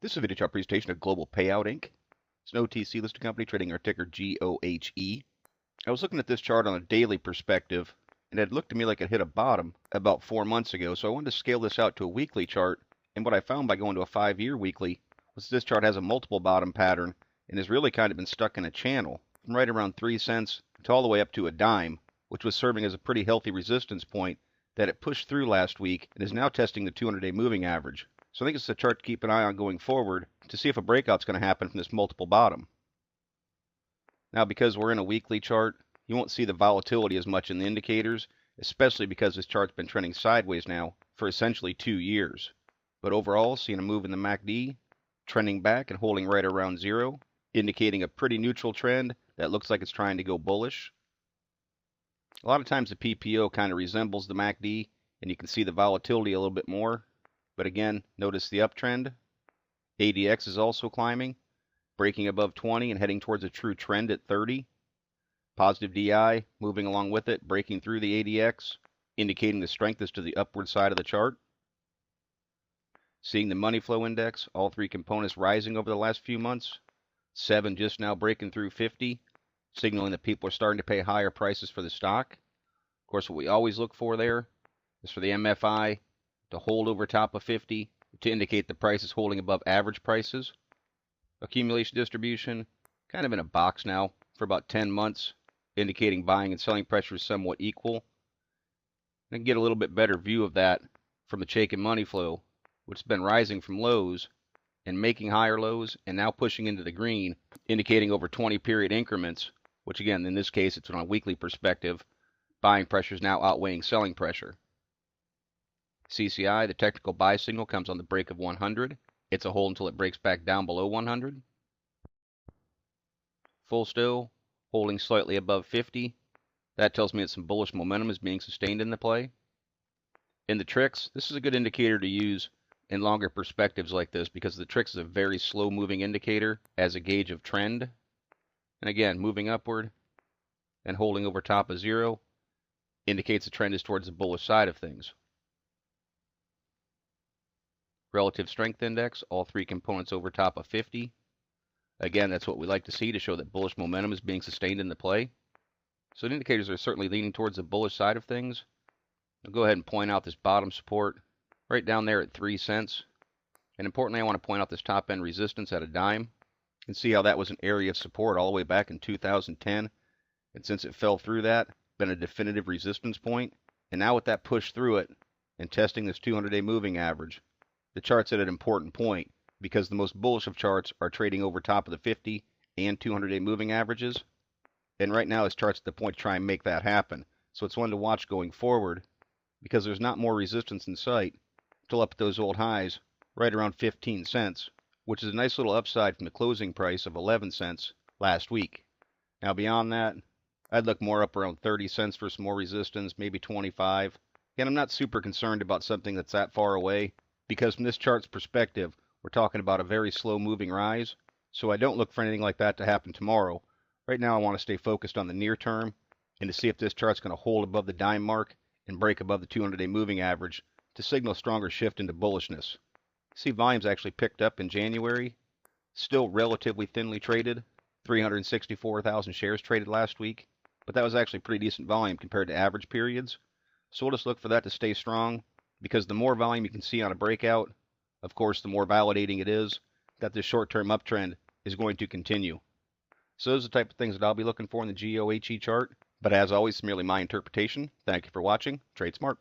This is a video chart presentation of Global Payout Inc. It's an OTC listed company trading our ticker GOHE. I was looking at this chart on a daily perspective, and it looked to me like it hit a bottom about 4 months ago, so I wanted to scale this out to a weekly chart. And what I found by going to a 5-year weekly was this chart has a multiple bottom pattern and has really kind of been stuck in a channel from right around 3 cents to all the way up to a dime, which was serving as a pretty healthy resistance point that it pushed through last week and is now testing the 200-day moving average. So I think it's a chart to keep an eye on going forward to see if a breakout's going to happen from this multiple bottom. Now, because we're in a weekly chart, you won't see the volatility as much in the indicators, especially because this chart's been trending sideways now for essentially 2 years. But overall, seeing a move in the MACD, trending back and holding right around zero, indicating a pretty neutral trend that looks like it's trying to go bullish. A lot of times the PPO kind of resembles the MACD, and you can see the volatility a little bit more. But again, notice the uptrend. ADX is also climbing, breaking above 20 and heading towards a true trend at 30. Positive DI moving along with it, breaking through the ADX, indicating the strength is to the upward side of the chart. Seeing the money flow index, all three components rising over the last few months. 7 just now breaking through 50, signaling that people are starting to pay higher prices for the stock. Of course, what we always look for there is for the MFI to hold over top of 50 to indicate the price is holding above average prices. Accumulation distribution kind of in a box now for about 10 months, indicating buying and selling pressure is somewhat equal. I can get a little bit better view of that from the Chaikin money flow, which has been rising from lows and making higher lows and now pushing into the green, indicating over 20 period increments, which again, in this case, it's on a weekly perspective. Buying pressure is now outweighing selling pressure. CCI, the technical buy signal, comes on the break of 100. It's a hold until it breaks back down below 100. Full still, holding slightly above 50. That tells me that some bullish momentum is being sustained in the play. In the tricks, this is a good indicator to use in longer perspectives like this because the tricks is a very slow moving indicator as a gauge of trend. And again, moving upward and holding over top of zero indicates the trend is towards the bullish side of things. Relative strength index, all three components over top of 50. Again, that's what we like to see to show that bullish momentum is being sustained in the play. So the indicators are certainly leaning towards the bullish side of things. I'll go ahead and point out this bottom support right down there at 3 cents. And importantly, I want to point out this top end resistance at a dime. You can see how that was an area of support all the way back in 2010. And since it fell through that, been a definitive resistance point. And now with that push through it and testing this 200-day moving average, the chart's at an important point because the most bullish of charts are trading over top of the 50 and 200-day moving averages. And right now this chart's at the point to try and make that happen. So it's one to watch going forward because there's not more resistance in sight till up at those old highs right around 15 cents, which is a nice little upside from the closing price of 11 cents last week. Now beyond that, I'd look more up around 30 cents for some more resistance, maybe 25. Again, I'm not super concerned about something that's that far away, because from this chart's perspective, we're talking about a very slow moving rise. So I don't look for anything like that to happen tomorrow. Right now I want to stay focused on the near term and to see if this chart's going to hold above the dime mark and break above the 200-day moving average to signal a stronger shift into bullishness. See, volumes actually picked up in January. Still relatively thinly traded. 364,000 shares traded last week. But that was actually pretty decent volume compared to average periods. So we'll just look for that to stay strong, because the more volume you can see on a breakout, of course, the more validating it is that this short-term uptrend is going to continue. So those are the type of things that I'll be looking for in the GOHE chart. But as always, it's merely my interpretation. Thank you for watching. Trade smart.